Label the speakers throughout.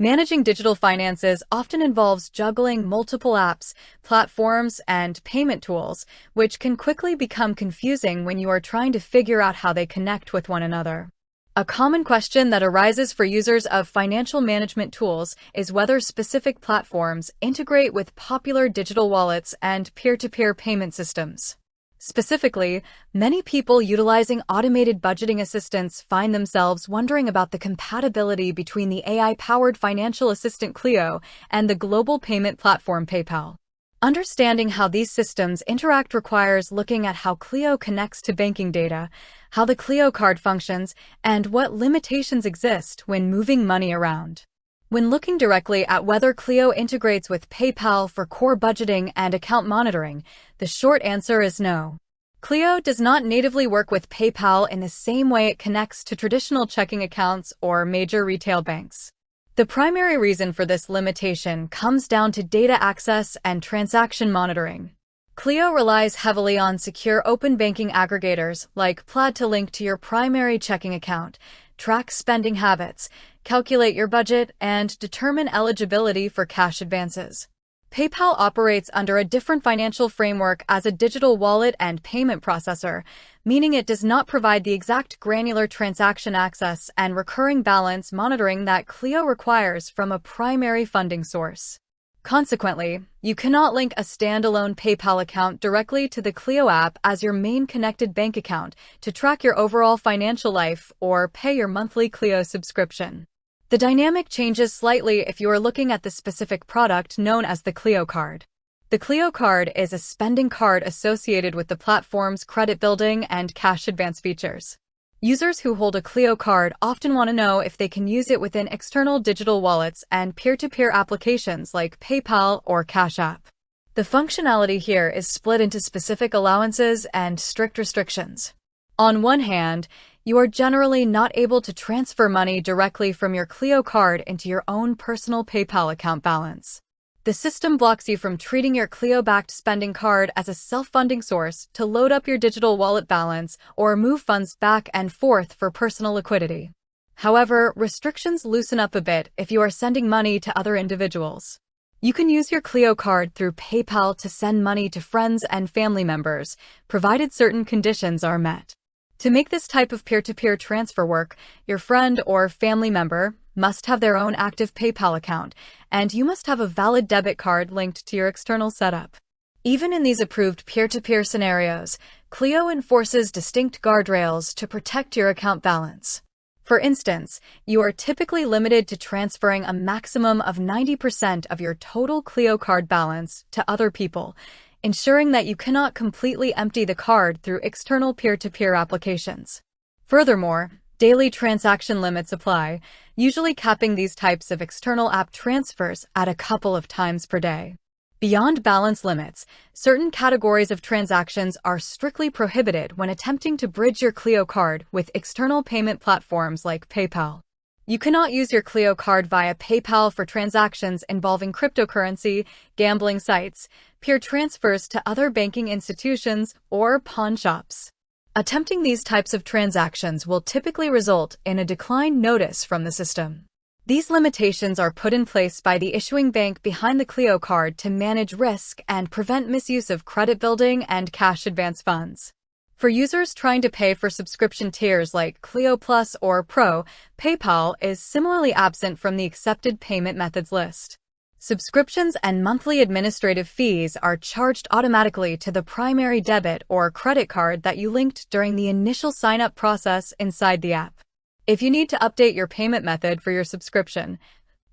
Speaker 1: Managing digital finances often involves juggling multiple apps, platforms, and payment tools, which can quickly become confusing when you are trying to figure out how they connect with one another. A common question that arises for users of financial management tools is whether specific platforms integrate with popular digital wallets and peer-to-peer payment systems. Specifically, many people utilizing automated budgeting assistants find themselves wondering about the compatibility between the AI-powered financial assistant Cleo and the global payment platform PayPal. Understanding how these systems interact requires looking at how Cleo connects to banking data, how the Cleo card functions, and what limitations exist when moving money around. When looking directly at whether Cleo integrates with PayPal for core budgeting and account monitoring, the short answer is no. Cleo does not natively work with PayPal in the same way it connects to traditional checking accounts or major retail banks. The primary reason for this limitation comes down to data access and transaction monitoring. Cleo relies heavily on secure open banking aggregators like Plaid to link to your primary checking account, track spending habits, calculate your budget, and determine eligibility for cash advances. PayPal operates under a different financial framework as a digital wallet and payment processor, meaning it does not provide the exact granular transaction access and recurring balance monitoring that Cleo requires from a primary funding source. Consequently, you cannot link a standalone PayPal account directly to the Cleo app as your main connected bank account to track your overall financial life or pay your monthly Cleo subscription. The dynamic changes slightly if you are looking at the specific product known as the Cleo card. The Cleo card is a spending card associated with the platform's credit building and cash advance features. Users who hold a Cleo card often want to know if they can use it within external digital wallets and peer-to-peer applications like PayPal or Cash App. The functionality here is split into specific allowances and strict restrictions. On one hand, you are generally not able to transfer money directly from your Cleo card into your own personal PayPal account balance. The system blocks you from treating your Cleo-backed spending card as a self-funding source to load up your digital wallet balance or move funds back and forth for personal liquidity. However, restrictions loosen up a bit if you are sending money to other individuals. You can use your Cleo card through PayPal to send money to friends and family members, provided certain conditions are met. To make this type of peer-to-peer transfer work, your friend or family member must have their own active PayPal account, and you must have a valid debit card linked to your external setup. Even in these approved peer-to-peer scenarios, Cleo enforces distinct guardrails to protect your account balance. For instance, you are typically limited to transferring a maximum of 90% of your total Cleo card balance to other people, ensuring that you cannot completely empty the card through external peer-to-peer applications. Furthermore, daily transaction limits apply, usually capping these types of external app transfers at a couple of times per day. Beyond balance limits, certain categories of transactions are strictly prohibited when attempting to bridge your Cleo card with external payment platforms like PayPal. You cannot use your Cleo card via PayPal for transactions involving cryptocurrency, gambling sites, peer transfers to other banking institutions, or pawn shops. Attempting these types of transactions will typically result in a decline notice from the system. These limitations are put in place by the issuing bank behind the Cleo card to manage risk and prevent misuse of credit building and cash advance funds. For users trying to pay for subscription tiers like Cleo Plus or Pro, PayPal is similarly absent from the accepted payment methods list. Subscriptions and monthly administrative fees are charged automatically to the primary debit or credit card that you linked during the initial sign-up process inside the app. If you need to update your payment method for your subscription,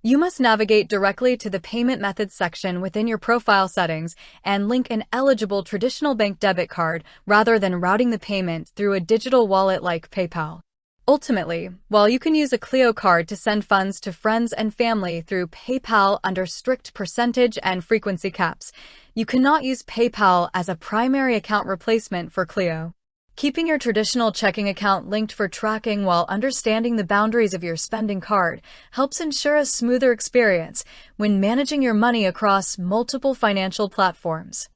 Speaker 1: you must navigate directly to the Payment Methods section within your profile settings and link an eligible traditional bank debit card rather than routing the payment through a digital wallet like PayPal. Ultimately, while you can use a Cleo card to send funds to friends and family through PayPal under strict percentage and frequency caps, you cannot use PayPal as a primary account replacement for Cleo. Keeping your traditional checking account linked for tracking while understanding the boundaries of your spending card helps ensure a smoother experience when managing your money across multiple financial platforms.